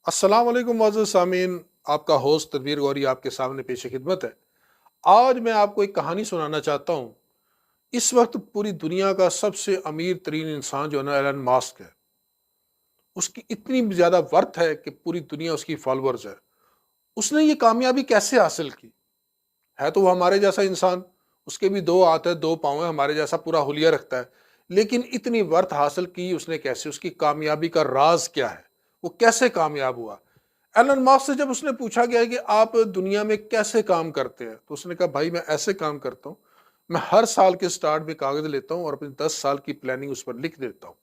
السلام علیکم معزز سامعین، آپ کا ہوسٹ تدبیر غوری آپ کے سامنے پیش خدمت ہے۔ آج میں آپ کو ایک کہانی سنانا چاہتا ہوں۔ اس وقت پوری دنیا کا سب سے امیر ترین انسان جو ہے نا ایلن ماسک ہے۔ اس کی اتنی زیادہ ورتھ ہے کہ پوری دنیا اس کی فالورز ہے۔ اس نے یہ کامیابی کیسے حاصل کی؟ ہے تو وہ ہمارے جیسا انسان، اس کے بھی دو ہاتھ ہے، دو پاؤں ہیں، ہمارے جیسا پورا حلیہ رکھتا ہے، لیکن اتنی ورتھ حاصل کی اس نے کیسے؟ اس کی کامیابی کا راز کیا ہے؟ وہ کیسے کامیاب ہوا؟ ایلن ماسک سے جب اس نے پوچھا گیا کہ آپ دنیا میں کیسے کام کرتے ہیں تو اس نے کہا بھائی میں ایسے کام کرتا ہوں، میں ہر سال کے سٹارٹ میں کاغذ لیتا ہوں اور اپنی 10 سال کی پلاننگ اس پر لکھ دیتا ہوں۔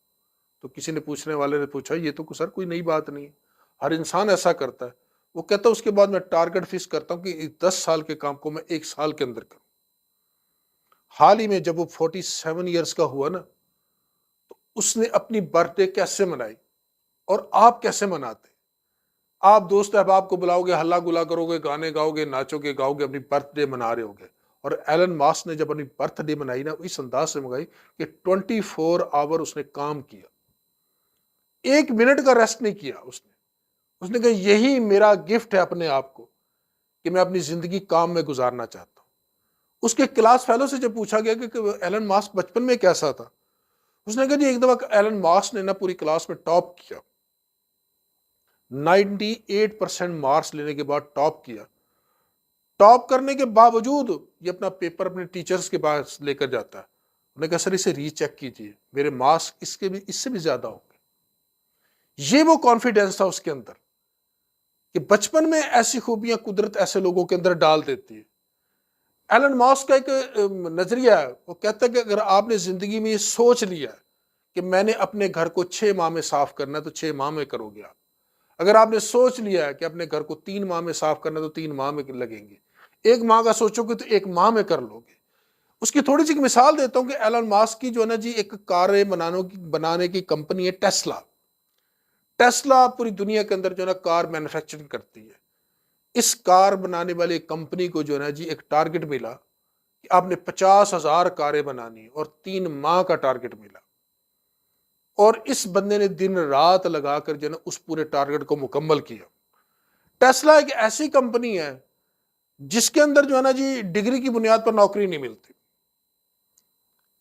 تو کسی نے پوچھنے والے نے پوچھا یہ تو سر کوئی نئی بات نہیں ہے، ہر انسان ایسا کرتا ہے۔ وہ کہتا ہے اس کے بعد میں ٹارگٹ فکس کرتا ہوں کہ 10 سال کے کام کو میں 1 سال کے اندر کروں۔ حال ہی میں جب وہ 47 ایئرس کا ہوا نا، تو اس نے اپنی برتھ ڈے کیسے منائی اور آپ کیسے مناتے؟ آپ دوست احباب کو بلاؤ گے، ہلا گلا کرو گے، گانے گاؤ گے، ناچو گے، گاؤ گے، اپنی برتھ ڈے منا رہے ہوگے۔ اور ایلن ماسک نے جب اپنی برتھ ڈے منائی نا، اس انداز سے منگائی کہ 24 آور اس نے کام کیا، 1 منٹ کا ریسٹ نہیں کیا اس نے کہا یہی میرا گفٹ ہے اپنے آپ کو کہ میں اپنی زندگی کام میں گزارنا چاہتا ہوں۔ اس کے کلاس فیلو سے جب پوچھا گیا کہ ایلن ماسک بچپن میں کیسا تھا، اس نے کہا جی ایک دفعہ ایلن ماسک نے نا پوری کلاس میں ٹاپ کیا، 98% مارکس لینے کے بعد ٹاپ کیا۔ ٹاپ کرنے کے باوجود یہ اپنا پیپر اپنے ٹیچرز کے پاس لے کر جاتا ہے، انہوں نے کہا سر اسے ری چیک کیجیے، میرے مارکس اس سے بھی زیادہ ہوں گے۔ یہ وہ کانفیڈنس تھا اس کے اندر کہ بچپن میں ایسی خوبیاں قدرت ایسے لوگوں کے اندر ڈال دیتی ہے۔ ایلن ماسک کا ایک نظریہ ہے، وہ کہتا ہے کہ اگر آپ نے زندگی میں یہ سوچ لیا کہ میں نے اپنے گھر کو 6 ماہ میں صاف کرنا ہے تو 6 ماہ میں کرو گے آپ۔ اگر آپ نے سوچ لیا ہے کہ اپنے گھر کو 3 ماہ میں صاف کرنا ہے تو 3 ماہ میں لگیں گے۔ 1 ماہ کا سوچو گے تو 1 ماہ میں کر لو گے۔ اس کی تھوڑی سی مثال دیتا ہوں کہ ایلن ماسک کی جو ہے نا جی ایک کاریں بنانے کی کمپنی ہے ٹیسلا۔ ٹیسلا پوری دنیا کے اندر جو ہے نا کار مینوفیکچرنگ کرتی ہے۔ اس کار بنانے والی کمپنی کو جو ہے نا جی ایک ٹارگٹ ملا کہ آپ نے 50,000 کاریں بنانی اور 3 ماہ کا ٹارگٹ ملا، اور اس بندے نے دن رات لگا کر جو ہے نا اس پورے ٹارگٹ کو مکمل کیا۔ ٹیسلا ایک ایسی کمپنی ہے جس کے اندر جو ہے نا جی ڈگری کی بنیاد پر نوکری نہیں ملتی۔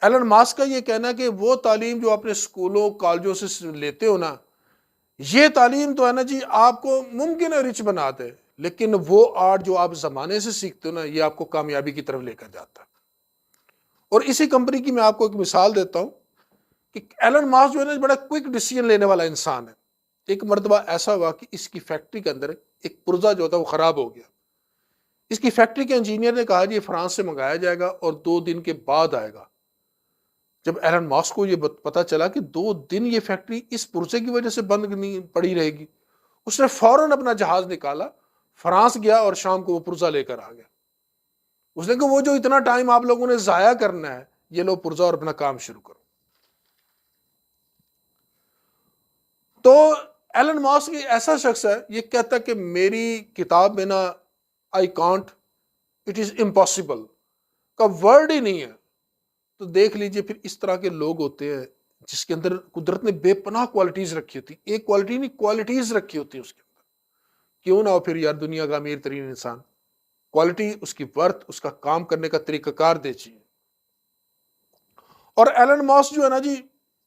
ایلن ماسک کا یہ کہنا ہے کہ وہ تعلیم جو اپنے اسکولوں کالجوں سے لیتے ہو نا، یہ تعلیم تو ہے نا جی آپ کو ممکن ہے رچ بنا دے، لیکن وہ آرٹ جو آپ زمانے سے سیکھتے ہو نا، یہ آپ کو کامیابی کی طرف لے کر جاتا ہے۔ اور اسی کمپنی کی میں آپ کو ایک مثال دیتا ہوں کہ ایلن ماسک جو ہے نا بڑا کوئک ڈیسیژن لینے والا انسان ہے۔ ایک مرتبہ ایسا ہوا کہ اس کی فیکٹری کے اندر ایک پرزہ جو تھا وہ خراب ہو گیا۔ اس کی فیکٹری کے انجینئر نے کہا جی یہ فرانس سے منگایا جائے گا اور 2 دن کے بعد آئے گا۔ جب ایلن ماسک کو یہ پتا چلا کہ 2 دن یہ فیکٹری اس پرزے کی وجہ سے بند نہیں پڑی رہے گی، اس نے فوراً اپنا جہاز نکالا، فرانس گیا اور شام کو وہ پرزہ لے کر آ گیا۔ اس نے کہا وہ جو اتنا ٹائم آپ لوگوں نے ضائع کرنا ہے، یہ لو پرزہ اور اپنا کام شروع کرو۔ تو ایلن ماسک ایسا شخص ہے، یہ کہتا ہے کہ میری کتاب میں نا I can't, it is impossible کا ورڈ ہی نہیں ہے۔ تو دیکھ لیجئے پھر اس طرح کے لوگ ہوتے ہیں جس کے اندر قدرت نے بے پناہ کوالٹیز رکھی ہوتی، ایک کوالٹی نہیں کوالٹیز رکھی ہوتی اس کے اندر۔ کیوں نہ ہو پھر یار دنیا کا امیر ترین انسان؟ کوالٹی، اس کی ورتھ، اس کا کام کرنے کا طریقہ کار دیکھیے۔ اور ایلن ماسک جو ہے نا جی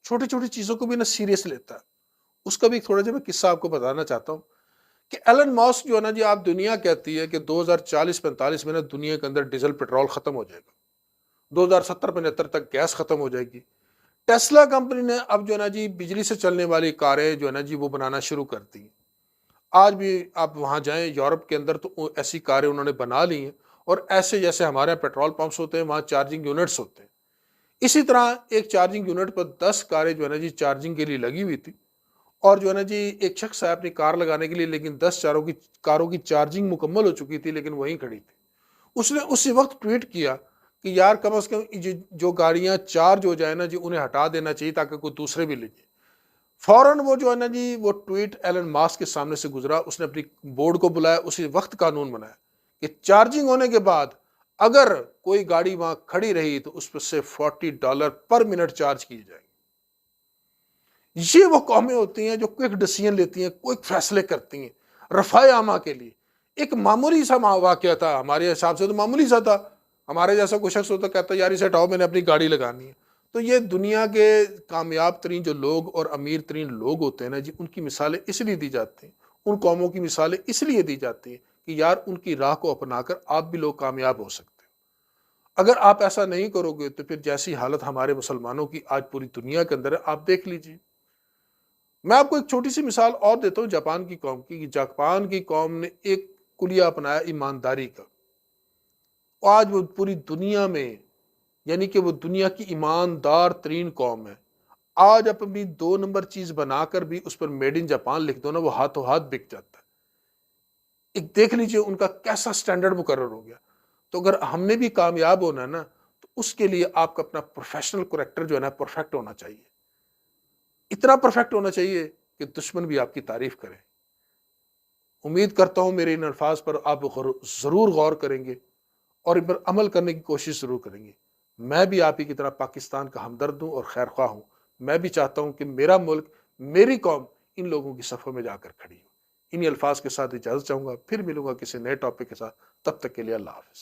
چھوٹی چھوٹی چیزوں کو بھی نا سیریس لیتا ہے۔ اس کا بھی تھوڑا جا میں قصہ آپ کو بتانا چاہتا ہوں کہ ایلن ماسک جو ہے نا جی، آپ دنیا کہتی ہے کہ 2040-45 میں نا دنیا کے اندر ڈیزل پیٹرول ختم ہو جائے گا، 2070-75 تک گیس ختم ہو جائے گی۔ ٹیسلا کمپنی نے اب جو ہے نا جی بجلی سے چلنے والی کاریں جو ہے نا جی وہ بنانا شروع کر دی۔ آج بھی آپ وہاں جائیں یورپ کے اندر تو ایسی کاریں انہوں نے بنا لی ہیں، اور ایسے جیسے ہمارے پیٹرول پمپس ہوتے ہیں وہاں چارجنگ یونٹس ہوتے ہیں، اسی طرح ایک چارجنگ یونٹ پر 10 کاریں جو ہے نا جی چارجنگ کے لیے لگی ہوئی تھی، اور جو ہے نا جی ایک شخص ہے اپنی کار لگانے کے لیے، لیکن 10 کاروں کی چارجنگ مکمل ہو چکی تھی لیکن وہیں کھڑی تھی۔ اس نے اسی وقت ٹویٹ کیا کہ یار کم از کم جو گاڑیاں چارج ہو جائے نا جی انہیں ہٹا دینا چاہیے تاکہ کوئی دوسرے بھی لے جائے۔ فوراً وہ جو ہے نا جی وہ ٹویٹ ایلن ماسک کے سامنے سے گزرا، اس نے اپنی بورڈ کو بلایا، اسی وقت قانون بنایا کہ چارجنگ ہونے کے بعد اگر کوئی گاڑی وہاں کھڑی رہی تو اس پر سے $40 پر منٹ چارج کی جائے گی۔ یہ وہ قومیں ہوتی ہیں جو کوئک ڈیسیژن لیتی ہیں، کوئک فیصلے کرتی ہیں رفع عامہ کے لیے۔ ایک معمولی سا واقعہ تھا، ہمارے حساب سے تو معمولی سا تھا، ہمارے جیسا کوئی شخص ہوتا کہتا یار اسے ہٹاؤ، میں نے اپنی گاڑی لگانی ہے۔ تو یہ دنیا کے کامیاب ترین جو لوگ اور امیر ترین لوگ ہوتے ہیں نا جی، ان کی مثالیں اس لیے دی جاتی ہیں، ان قوموں کی مثالیں اس لیے دی جاتی ہیں کہ یار ان کی راہ کو اپنا کر آپ بھی لوگ کامیاب ہو سکتے ہیں۔ اگر آپ ایسا نہیں کرو گے تو پھر جیسی حالت ہمارے مسلمانوں کی آج پوری دنیا کے اندر ہے، آپ دیکھ لیجیے۔ میں آپ کو ایک چھوٹی سی مثال اور دیتا ہوں جاپان کی قوم کی، کہ جاپان کی قوم نے ایک کلیہ اپنایا ایمانداری کا، آج وہ پوری دنیا میں، یعنی کہ وہ دنیا کی ایماندار ترین قوم ہے۔ آج اپنی 2 نمبر چیز بنا کر بھی اس پر میڈ ان جاپان لکھ دو نا، وہ ہاتھوں ہاتھ بک جاتا ہے۔ ایک دیکھ لیجئے ان کا کیسا سٹینڈرڈ مقرر ہو گیا۔ تو اگر ہم نے بھی کامیاب ہونا ہے نا، تو اس کے لیے آپ کا اپنا پروفیشنل کریکٹر جو ہے نا پرفیکٹ ہونا چاہیے، اتنا پرفیکٹ ہونا چاہیے کہ دشمن بھی آپ کی تعریف کریں۔ امید کرتا ہوں میرے ان الفاظ پر آپ ضرور غور کریں گے اور ان پر عمل کرنے کی کوشش ضرور کریں گے۔ میں بھی آپ ہی کی طرح پاکستان کا ہمدرد ہوں اور خیر خواہ ہوں۔ میں بھی چاہتا ہوں کہ میرا ملک، میری قوم ان لوگوں کی صفوں میں جا کر کھڑی ہو۔ انہی الفاظ کے ساتھ اجازت چاہوں گا، پھر ملوں گا کسی نئے ٹاپک کے ساتھ، تب تک کے لیے اللہ حافظ۔